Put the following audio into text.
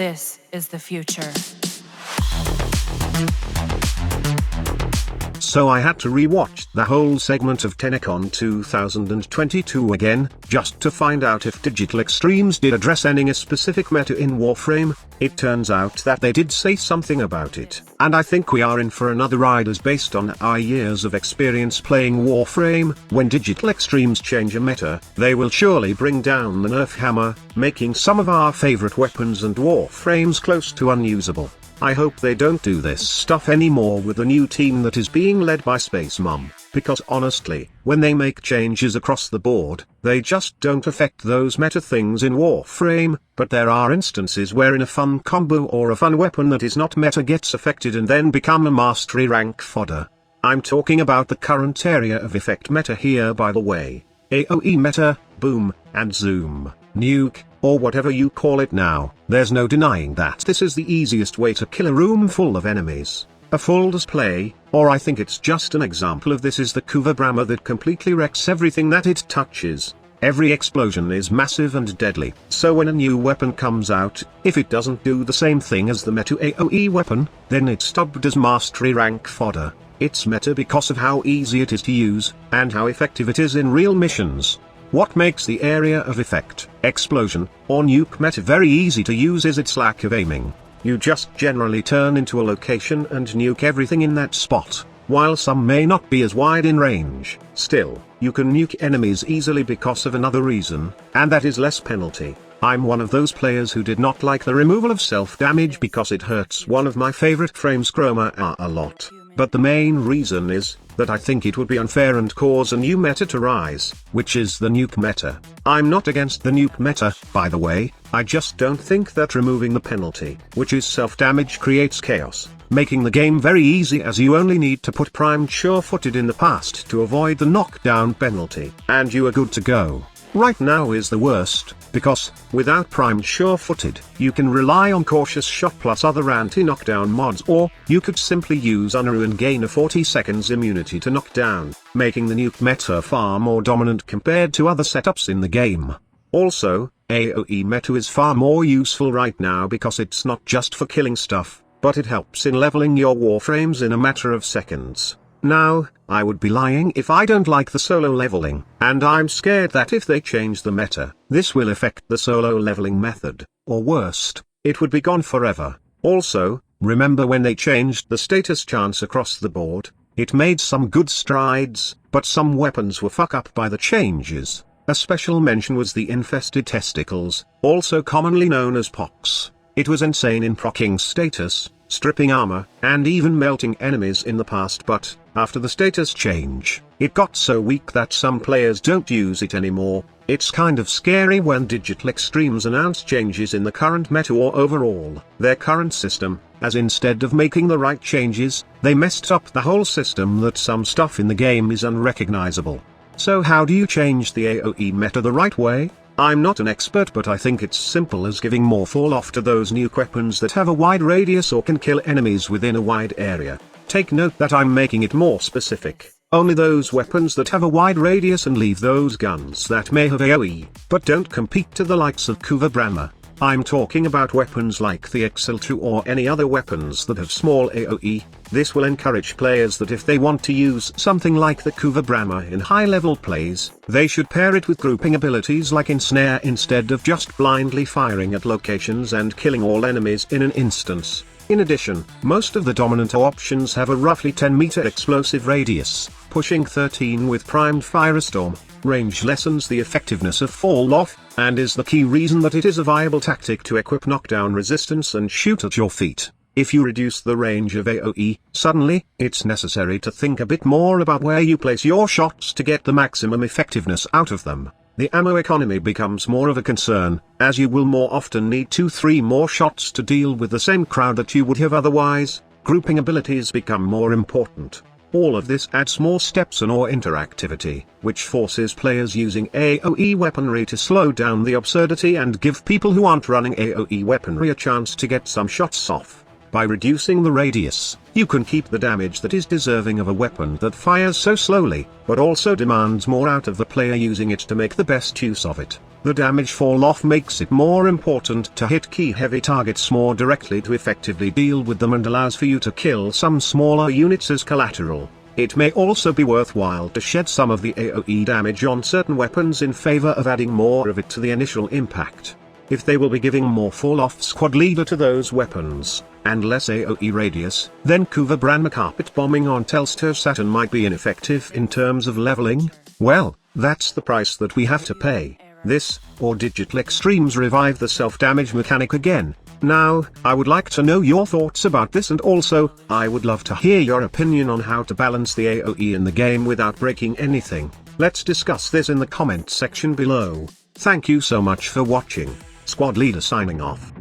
This is the future. So I had to rewatch the whole segment of TennoCon 2022 again, just to find out if Digital Extremes did address any specific meta in Warframe. It turns out that they did say something about it, and I think we are in for another ride as based on our years of experience playing Warframe. When Digital Extremes change a meta, they will surely bring down the nerf hammer, making some of our favorite weapons and Warframes close to unusable. I hope they don't do this stuff anymore with the new team that is being led by Space Mom, because honestly, when they make changes across the board, they just don't affect those meta things in Warframe, but there are instances wherein a fun combo or a fun weapon that is not meta gets affected and then become a mastery rank fodder. I'm talking about the current area of effect meta here, by the way. AoE meta, boom, and zoom, nuke, or whatever you call it now. There's no denying that this is the easiest way to kill a room full of enemies. A full display, or I think it's just an example of this, is the Warframe that completely wrecks everything that it touches. Every explosion is massive and deadly, so when a new weapon comes out, if it doesn't do the same thing as the meta AoE weapon, then it's dubbed as mastery rank fodder. It's meta because of how easy it is to use, and how effective it is in real missions. What makes the area of effect, explosion, or nuke meta very easy to use is its lack of aiming. You just generally turn into a location and nuke everything in that spot. While some may not be as wide in range, still, you can nuke enemies easily because of another reason, and that is less penalty. I'm one of those players who did not like the removal of self-damage because it hurts one of my favorite frames chroma a lot. But the main reason is that I think it would be unfair and cause a new meta to rise, which is the nuke meta. I'm not against the nuke meta, by the way, I just don't think that removing the penalty, which is self-damage, creates chaos, making the game very easy as you only need to put primed sure-footed in the past to avoid the knockdown penalty, and you are good to go. Right now is the worst, because, without primed sure-footed, you can rely on cautious shot plus other anti-knockdown mods, or, you could simply use Unaru and gain a 40 seconds immunity to knockdown, making the nuke meta far more dominant compared to other setups in the game. Also, AoE meta is far more useful right now because it's not just for killing stuff, but it helps in leveling your Warframes in a matter of seconds. Now, I would be lying if I don't like the solo leveling, and I'm scared that if they change the meta, this will affect the solo leveling method, or worst, it would be gone forever. Also, remember when they changed the status chance across the board? It made some good strides, but some weapons were fuck up by the changes. A special mention was the infested testicles, also commonly known as pox. It was insane in proccing status, stripping armor, and even melting enemies in the past, but, after the status change, it got so weak that some players don't use it anymore. It's kind of scary when Digital Extremes announce changes in the current meta or overall, their current system, as instead of making the right changes, they messed up the whole system that some stuff in the game is unrecognizable. So how do you change the AoE meta the right way? I'm not an expert, but I think it's simple as giving more fall off to those nuke weapons that have a wide radius or can kill enemies within a wide area. Take note that I'm making it more specific. Only those weapons that have a wide radius, and leave those guns that may have AoE, but don't compete to the likes of Warframe. I'm talking about weapons like the XL2 or any other weapons that have small AoE. This will encourage players that if they want to use something like the Warframe in high-level plays, they should pair it with grouping abilities like Ensnare instead of just blindly firing at locations and killing all enemies in an instance. In addition, most of the dominant options have a roughly 10-meter explosive radius, pushing 13 with primed firestorm. Range lessens the effectiveness of fall-off, and is the key reason that it is a viable tactic to equip knockdown resistance and shoot at your feet. If you reduce the range of AoE, suddenly, it's necessary to think a bit more about where you place your shots to get the maximum effectiveness out of them. The ammo economy becomes more of a concern, as you will more often need 2-3 more shots to deal with the same crowd that you would have otherwise. Grouping abilities become more important. All of this adds more steps and or interactivity, which forces players using AoE weaponry to slow down the absurdity and give people who aren't running AoE weaponry a chance to get some shots off. By reducing the radius, you can keep the damage that is deserving of a weapon that fires so slowly, but also demands more out of the player using it to make the best use of it. The damage fall off makes it more important to hit key heavy targets more directly to effectively deal with them and allows for you to kill some smaller units as collateral. It may also be worthwhile to shed some of the AoE damage on certain weapons in favor of adding more of it to the initial impact. If they will be giving more fall-off squad leader to those weapons, and less AoE radius, then Kuva Branma carpet bombing on Telster Saturn might be ineffective in terms of leveling. Well, that's the price that we have to pay. This, or Digital Extremes revive the self-damage mechanic again. Now, I would like to know your thoughts about this, and also, I would love to hear your opinion on how to balance the AoE in the game without breaking anything. Let's discuss this in the comment section below. Thank you so much for watching. Squad Leader signing off.